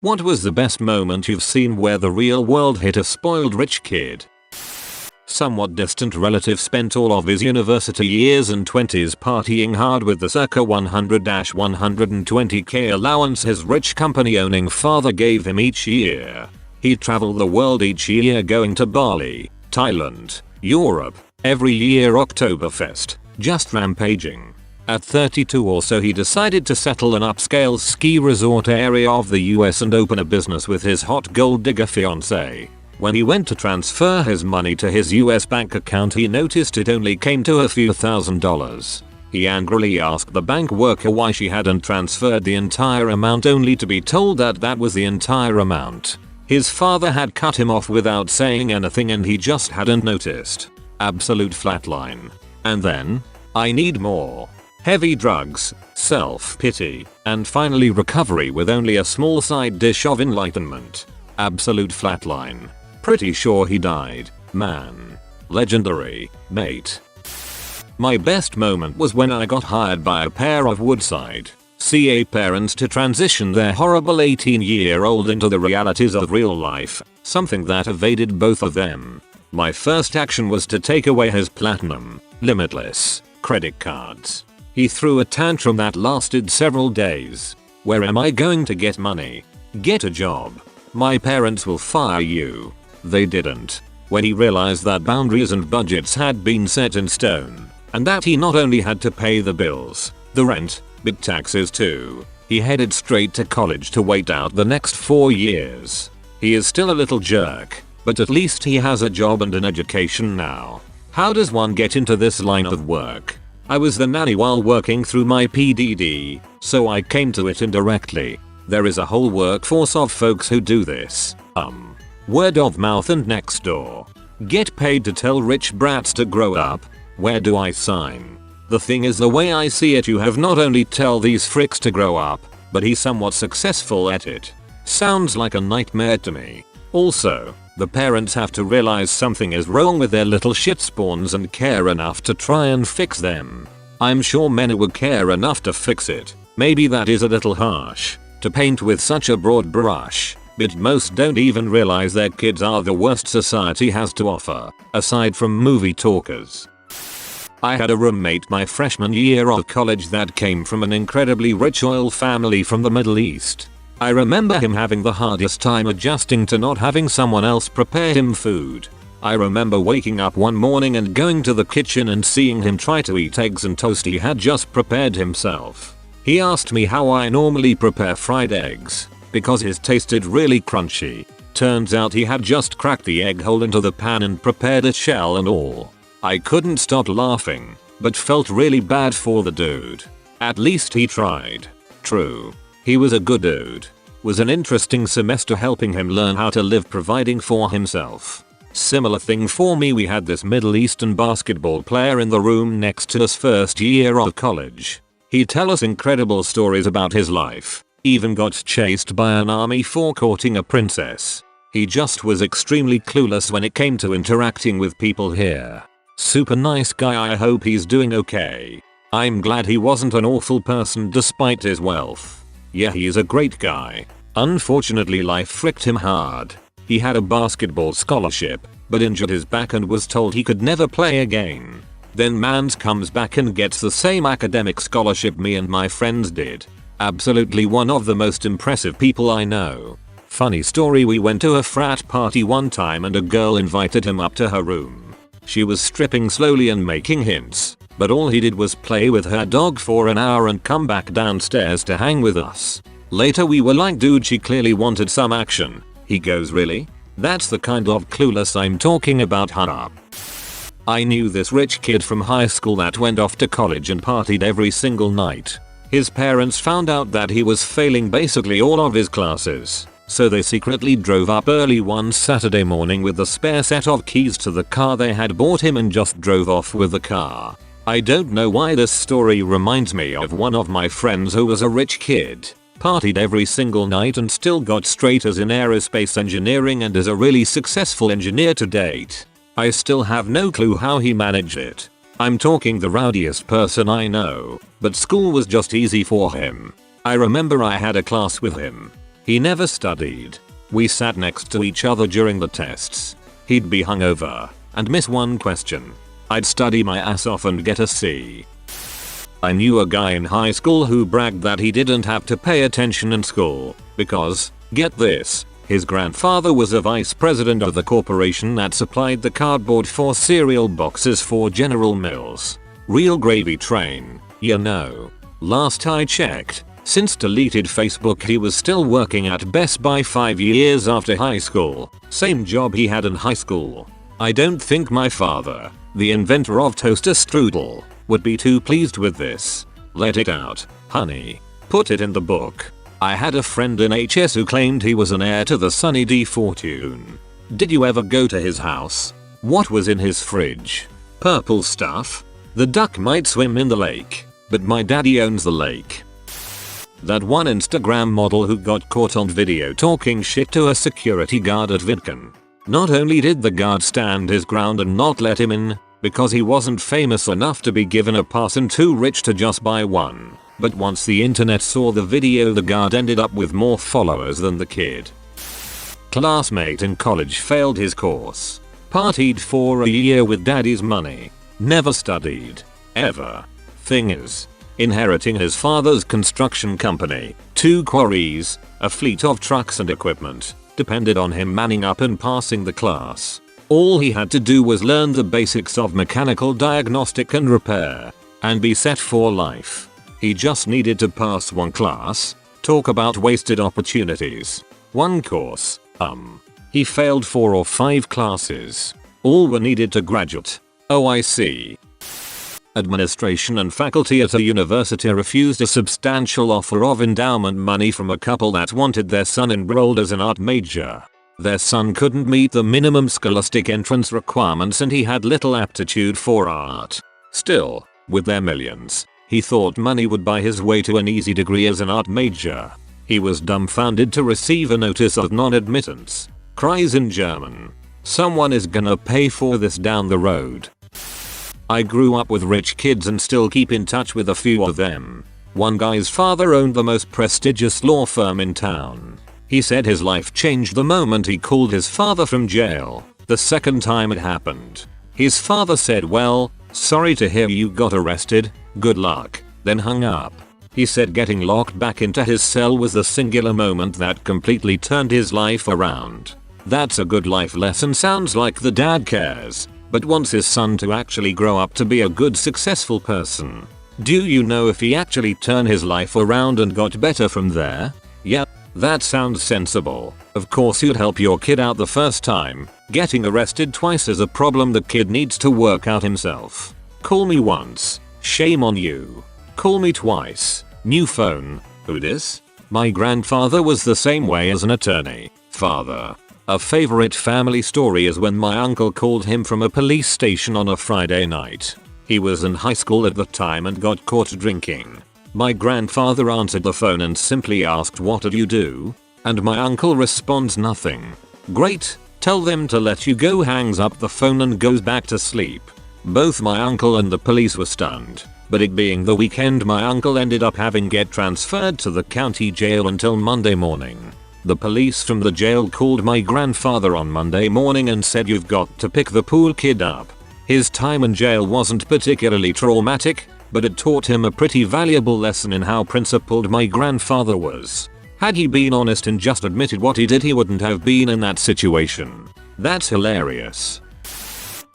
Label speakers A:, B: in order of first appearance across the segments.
A: What was the best moment you've seen where the real world hit a spoiled rich kid? Somewhat distant relative spent all of his university years and 20s partying hard with the circa 100-120k allowance his rich company owning father gave him each year. He'd travel the world each year, going to Bali, Thailand, Europe, every year Oktoberfest, just rampaging. At 32 or so he decided to settle an upscale ski resort area of the US and open a business with his hot gold digger fiancée. When he went to transfer his money to his US bank account, he noticed it only came to a few $1,000s. He angrily asked the bank worker why she hadn't transferred the entire amount, only to be told that that was the entire amount. His father had cut him off without saying anything and he just hadn't noticed. Absolute flatline. And then, I need more. Heavy drugs, self-pity, and finally recovery with only a small side dish of enlightenment. Absolute flatline. Pretty sure he died. Man. Legendary, mate. My best moment was when I got hired by a pair of Woodside, CA parents to transition their horrible 18-year-old into the realities of real life, something that evaded both of them. My first action was to take away his platinum, limitless, credit cards. He threw a tantrum that lasted several days. Where am I going to get money? Get a job. My parents will fire you. They didn't. When he realized that boundaries and budgets had been set in stone, and that he not only had to pay the bills, the rent, but taxes too, he headed straight to college to wait out the next 4 years. He is still a little jerk, but at least he has a job and an education now. How does one get into this line of work? I was the nanny while working through my PDD, so I came to it indirectly. There is a whole workforce of folks who do this. Word of mouth and next door. Get paid to tell rich brats to grow up. Where do I sign? The thing is, the way I see it, you have not only tell these fricks to grow up, but he's somewhat successful at it. Sounds like a nightmare to me. Also, the parents have to realize something is wrong with their little shit spawns and care enough to try and fix them. I'm sure men would care enough to fix it. Maybe that is a little harsh to paint with such a broad brush, but most don't even realize their kids are the worst society has to offer, aside from movie talkers. I had a roommate my freshman year of college that came from an incredibly rich oil family from the Middle East. I remember him having the hardest time adjusting to not having someone else prepare him food. I remember waking up one morning and going to the kitchen and seeing him try to eat eggs and toast he had just prepared himself. He asked me how I normally prepare fried eggs, because his tasted really crunchy. Turns out he had just cracked the egg hole into the pan and prepared a shell and all. I couldn't stop laughing, but felt really bad for the dude. At least he tried. True. He was a good dude. Was an interesting semester helping him learn how to live, providing for himself. Similar thing for me, we had this Middle Eastern basketball player in the room next to us first year of college. He'd tell us incredible stories about his life. Even got chased by an army for courting a princess. He just was extremely clueless when it came to interacting with people here. Super nice guy, I hope he's doing okay. I'm glad he wasn't an awful person despite his wealth. Yeah, he is a great guy. Unfortunately, life fricked him hard. He had a basketball scholarship, but injured his back and was told he could never play again. Then mans comes back and gets the same academic scholarship me and my friends did. Absolutely one of the most impressive people I know. Funny story, we went to a frat party one time and a girl invited him up to her room. She was stripping slowly and making hints, but all he did was play with her dog for an hour and come back downstairs to hang with us. Later we were like, dude, she clearly wanted some action. He goes, really? That's the kind of clueless I'm talking about, huh? I knew this rich kid from high school that went off to college and partied every single night. His parents found out that he was failing basically all of his classes, so they secretly drove up early one Saturday morning with the spare set of keys to the car they had bought him and just drove off with the car. I don't know why this story reminds me of one of my friends who was a rich kid, partied every single night and still got straight A's in aerospace engineering and is a really successful engineer to date. I still have no clue how he managed it. I'm talking the rowdiest person I know, but school was just easy for him. I remember I had a class with him. He never studied. We sat next to each other during the tests. He'd be hungover and miss one question. I'd study my ass off and get a C. I knew a guy in high school who bragged that he didn't have to pay attention in school because, get this, his grandfather was a vice president of the corporation that supplied the cardboard for cereal boxes for General Mills. Real gravy train, you know. Last I checked, since deleted Facebook he was still working at Best Buy 5 years after high school, same job he had in high school. I don't think my father, the inventor of toaster strudel, would be too pleased with this. Let it out, honey. Put it in the book. I had a friend in HS who claimed he was an heir to the Sunny D fortune. Did you ever go to his house? What was in his fridge? Purple stuff? The duck might swim in the lake, but my daddy owns the lake. That one Instagram model who got caught on video talking shit to a security guard at VidCon. Not only did the guard stand his ground and not let him in, because he wasn't famous enough to be given a pass and too rich to just buy one, but once the internet saw the video the guard ended up with more followers than the kid. Classmate in college failed his course. Partied for a year with daddy's money. Never studied. Ever. Thing is, inheriting his father's construction company, 2 quarries, a fleet of trucks and equipment, depended on him manning up and passing the class. All he had to do was learn the basics of mechanical diagnostic and repair, and be set for life. He just needed to pass one class. Talk about wasted opportunities. One course, he failed 4 or 5 classes. All were needed to graduate. Oh, I see. Administration and faculty at a university refused a substantial offer of endowment money from a couple that wanted their son enrolled as an art major. Their son couldn't meet the minimum scholastic entrance requirements and he had little aptitude for art. Still, with their millions, he thought money would buy his way to an easy degree as an art major. He was dumbfounded to receive a notice of non-admittance. Cries in German. Someone is gonna pay for this down the road. I grew up with rich kids and still keep in touch with a few of them. One guy's father owned the most prestigious law firm in town. He said his life changed the moment he called his father from jail, the second time it happened. His father said, "Well, sorry to hear you got arrested, good luck," then hung up. He said getting locked back into his cell was the singular moment that completely turned his life around. That's a good life lesson. Sounds like the dad cares, but wants his son to actually grow up to be a good successful person. Do you know if he actually turned his life around and got better from there? Yeah. That sounds sensible. Of course you'd help your kid out the first time. Getting arrested twice is a problem the kid needs to work out himself. Call me once. Shame on you. Call me twice. New phone. Who dis? My grandfather was the same way as an attorney. Father. A favorite family story is when my uncle called him from a police station on a Friday night. He was in high school at the time and got caught drinking. My grandfather answered the phone and simply asked, "What did you do?" And my uncle responds, "Nothing." "Great, tell them to let you go," hangs up the phone and goes back to sleep. Both my uncle and the police were stunned, but it being the weekend my uncle ended up having get transferred to the county jail until Monday morning. The police from the jail called my grandfather on Monday morning and said, "You've got to pick the poor kid up." His time in jail wasn't particularly traumatic, but it taught him a pretty valuable lesson in how principled my grandfather was. Had he been honest and just admitted what he did, he wouldn't have been in that situation. That's hilarious.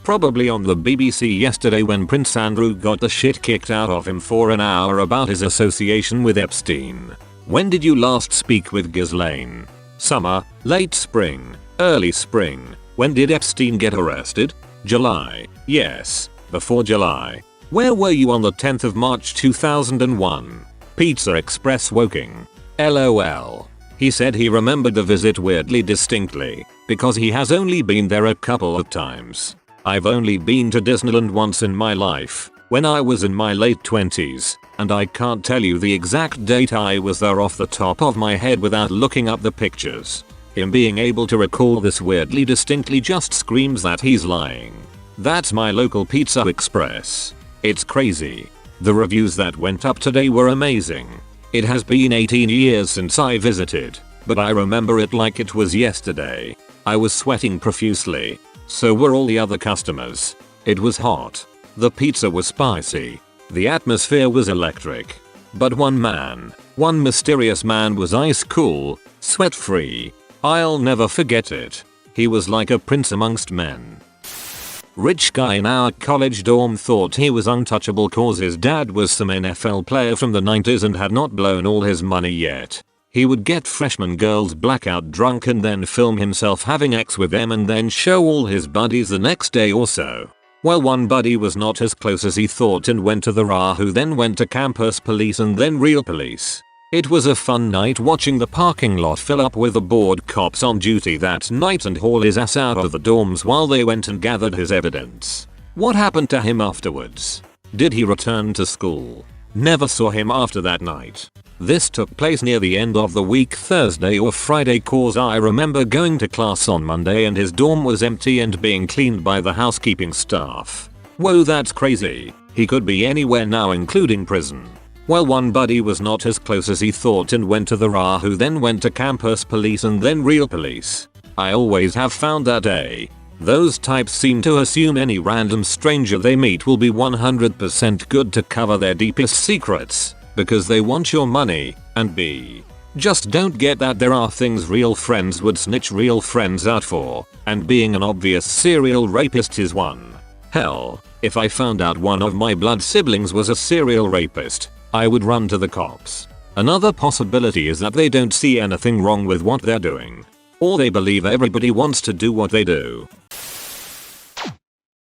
A: Probably on the BBC yesterday when Prince Andrew got the shit kicked out of him for an hour about his association with Epstein. When did you last speak with Ghislaine? Summer, late spring, early spring. When did Epstein get arrested? July. Yes, before July. Where were you on the 10th of March 2001? Pizza Express Woking. LOL. He said he remembered the visit weirdly distinctly, because he has only been there a couple of times. I've only been to Disneyland once in my life, when I was in my late 20s, and I can't tell you the exact date I was there off the top of my head without looking up the pictures. Him being able to recall this weirdly distinctly just screams that he's lying. That's my local Pizza Express. It's crazy. The reviews that went up today were amazing. It has been 18 years since I visited. but I remember it like it was yesterday. I was sweating profusely. So were all the other customers. It was hot. The pizza was spicy. The atmosphere was electric. But one mysterious man was ice cool, sweat free. I'll never forget it. He was like a prince amongst men. Rich guy in our college dorm thought he was untouchable cause his dad was some NFL player from the 90s and had not blown all his money yet. He would get freshman girls blackout drunk and then film himself having sex with them and then show all his buddies the next day or so. Well, one buddy was not as close as he thought and went to the RA, who then went to campus police and then real police. It was a fun night watching the parking lot fill up with the bored cops on duty that night and haul his ass out of the dorms while they went and gathered his evidence. What happened to him afterwards? Did he return to school? Never saw him after that night. This took place near the end of the week, Thursday or Friday, cause I remember going to class on Monday and his dorm was empty and being cleaned by the housekeeping staff. Whoa, that's crazy. He could be anywhere now, including prison. Well, one buddy was not as close as he thought and went to the RA, who then went to campus police and then real police. I always have found that those types seem to assume any random stranger they meet will be 100% good to cover their deepest secrets, because they want your money, and B, just don't get that there are things real friends would snitch real friends out for, and being an obvious serial rapist is one. Hell, if I found out one of my blood siblings was a serial rapist, I would run to the cops. Another possibility is that they don't see anything wrong with what they're doing. Or they believe everybody wants to do what they do.